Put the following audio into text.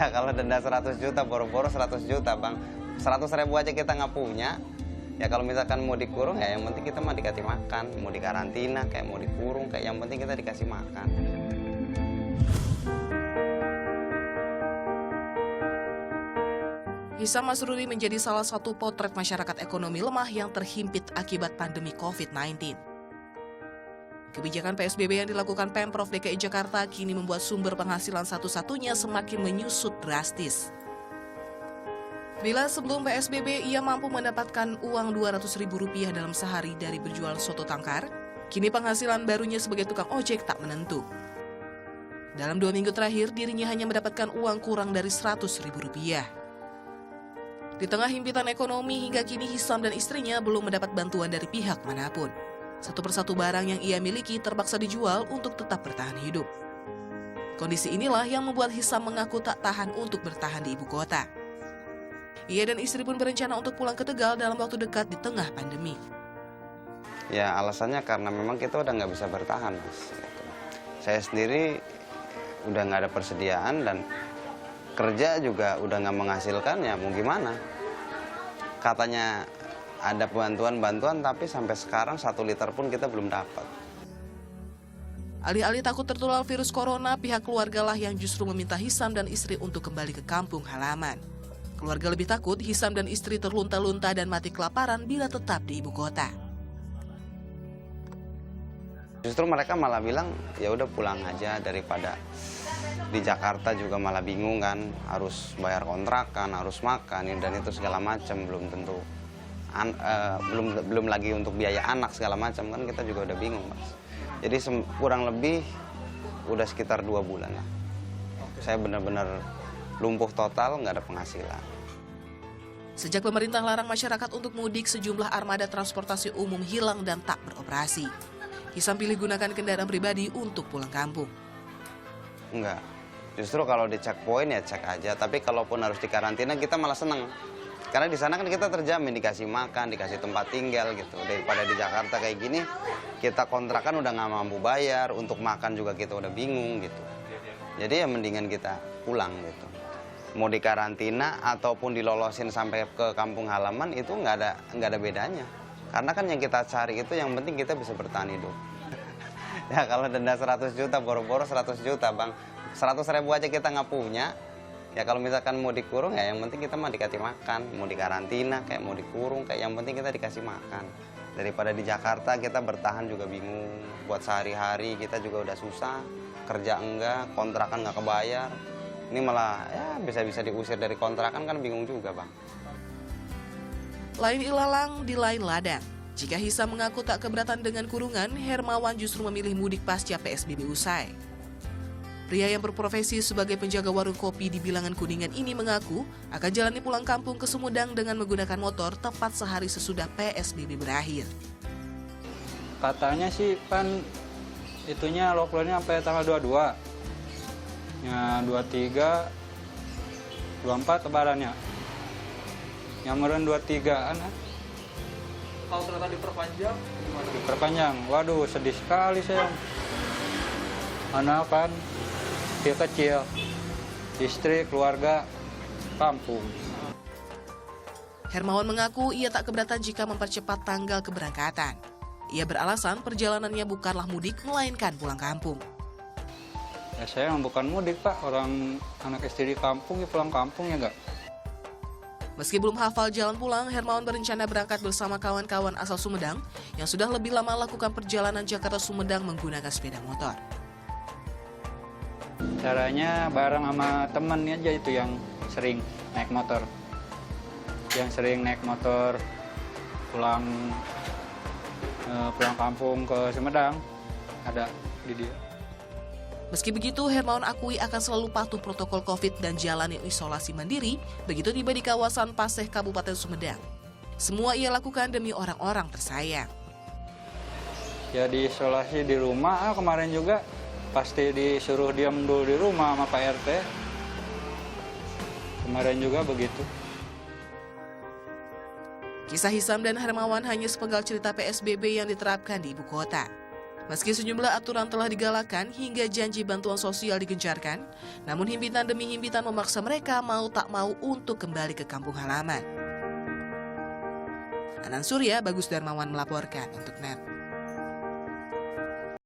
Ya kalau denda 100 juta, boro-boro 100 juta bang. 100.000 aja kita nggak punya. Ya kalau misalkan mau dikurung ya yang penting kita mah dikasih makan. Mau dikarantina, kayak mau dikurung, kayak yang penting kita dikasih makan. Hisam Masruri menjadi salah satu potret masyarakat ekonomi lemah yang terhimpit akibat pandemi COVID-19. Kebijakan PSBB yang dilakukan Pemprov DKI Jakarta kini membuat sumber penghasilan satu-satunya semakin menyusut drastis. Bila sebelum PSBB ia mampu mendapatkan uang Rp200.000 dalam sehari dari berjual soto tangkar, kini penghasilan barunya sebagai tukang ojek tak menentu. Dalam 2 minggu terakhir, dirinya hanya mendapatkan uang kurang dari Rp100.000. Di tengah himpitan ekonomi, hingga kini Hisam dan istrinya belum mendapat bantuan dari pihak manapun. Satu persatu barang yang ia miliki terpaksa dijual untuk tetap bertahan hidup. Kondisi inilah yang membuat Hisam mengaku tak tahan untuk bertahan di ibu kota. Ia dan istri pun berencana untuk pulang ke Tegal dalam waktu dekat di tengah pandemi. Ya alasannya karena memang kita udah nggak bisa bertahan, Mas. Saya sendiri udah nggak ada persediaan dan kerja juga udah nggak menghasilkan, ya mau gimana. Katanya ada bantuan-bantuan tapi sampai sekarang 1 liter pun kita belum dapat. Alih-alih takut tertular virus corona, pihak keluarga lah yang justru meminta Hisam dan istri untuk kembali ke kampung halaman. Keluarga lebih takut Hisam dan istri terlunta-lunta dan mati kelaparan bila tetap di ibu kota. Justru mereka malah bilang ya udah pulang aja, daripada di Jakarta juga malah bingung kan, harus bayar kontrakan, harus makan dan itu segala macam, belum tentu belum lagi untuk biaya anak segala macam kan, kita juga udah bingung, Mas. Jadi kurang lebih udah sekitar 2 bulan lah. Saya benar-benar lumpuh total, nggak ada penghasilan. Sejak pemerintah larang masyarakat untuk mudik, sejumlah armada transportasi umum hilang dan tak beroperasi. Hisam pilih gunakan kendaraan pribadi untuk pulang kampung. Enggak, justru kalau di checkpoint ya cek aja, tapi kalaupun harus dikarantina kita malah seneng. Karena di sana kan kita terjamin dikasih makan, dikasih tempat tinggal gitu. Daripada di Jakarta kayak gini, kita kontrakan udah nggak mampu bayar, untuk makan juga kita udah bingung gitu. Jadi ya mendingan kita pulang gitu. Mau dikarantina ataupun dilolosin sampai ke kampung halaman itu nggak ada bedanya. Karena kan yang kita cari itu yang penting kita bisa bertahan hidup. Ya kalau denda 100 juta, boro-boro 100 juta bang. 100.000 aja kita nggak punya. Ya kalau misalkan mau dikurung ya yang penting kita mah dikasih makan. Mau dikarantina kayak mau dikurung, kayak yang penting kita dikasih makan. Daripada di Jakarta kita bertahan juga bingung. Buat sehari-hari kita juga udah susah. Kerja enggak, kontrakan nggak kebayar. Ini malah ya bisa-bisa diusir dari kontrakan kan bingung juga bang. Lain ilalang di lain ladang. Jika Hisam mengaku tak keberatan dengan kurungan, Hermawan justru memilih mudik pasca PSBB usai. Pria yang berprofesi sebagai penjaga warung kopi di Bilangan Kuningan ini mengaku akan jalani pulang kampung ke Sumedang dengan menggunakan motor tepat sehari sesudah PSBB berakhir. Katanya sih kan itunya lockdownnya sampai tanggal 22. Ya 23, 24 lebarannya. Yang meren 23-an. Kalau ternyata diperpanjang, gimana? Diperpanjang, waduh sedih sekali saya. Anak kan, dia kecil, istri, keluarga, kampung. Hermawan mengaku ia tak keberatan jika mempercepat tanggal keberangkatan. Ia beralasan perjalanannya bukanlah mudik, melainkan pulang kampung. Ya saya yang bukan mudik Pak, orang anak istri di kampung ya pulang kampung ya enggak. Meski belum hafal jalan pulang, Hermawan berencana berangkat bersama kawan-kawan asal Sumedang yang sudah lebih lama lakukan perjalanan Jakarta-Sumedang menggunakan sepeda motor. Caranya bareng sama temen aja itu yang sering naik motor. Yang sering naik motor pulang kampung ke Sumedang ada di dia. Meski begitu, Hermawan akui akan selalu patuh protokol COVID dan jalani isolasi mandiri begitu tiba di kawasan Paseh, Kabupaten Sumedang. Semua ia lakukan demi orang-orang tersayang. Ya diisolasi di rumah, kemarin juga pasti disuruh diam dulu di rumah sama Pak RT. Kemarin juga begitu. Kisah Hisam dan Hermawan hanya sepenggal cerita PSBB yang diterapkan di ibu kota. Meski sejumlah aturan telah digalakan hingga janji bantuan sosial digencarkan, namun himpitan demi himpitan memaksa mereka mau tak mau untuk kembali ke kampung halaman. Anan Surya, Bagus Darmawan melaporkan untuk NET.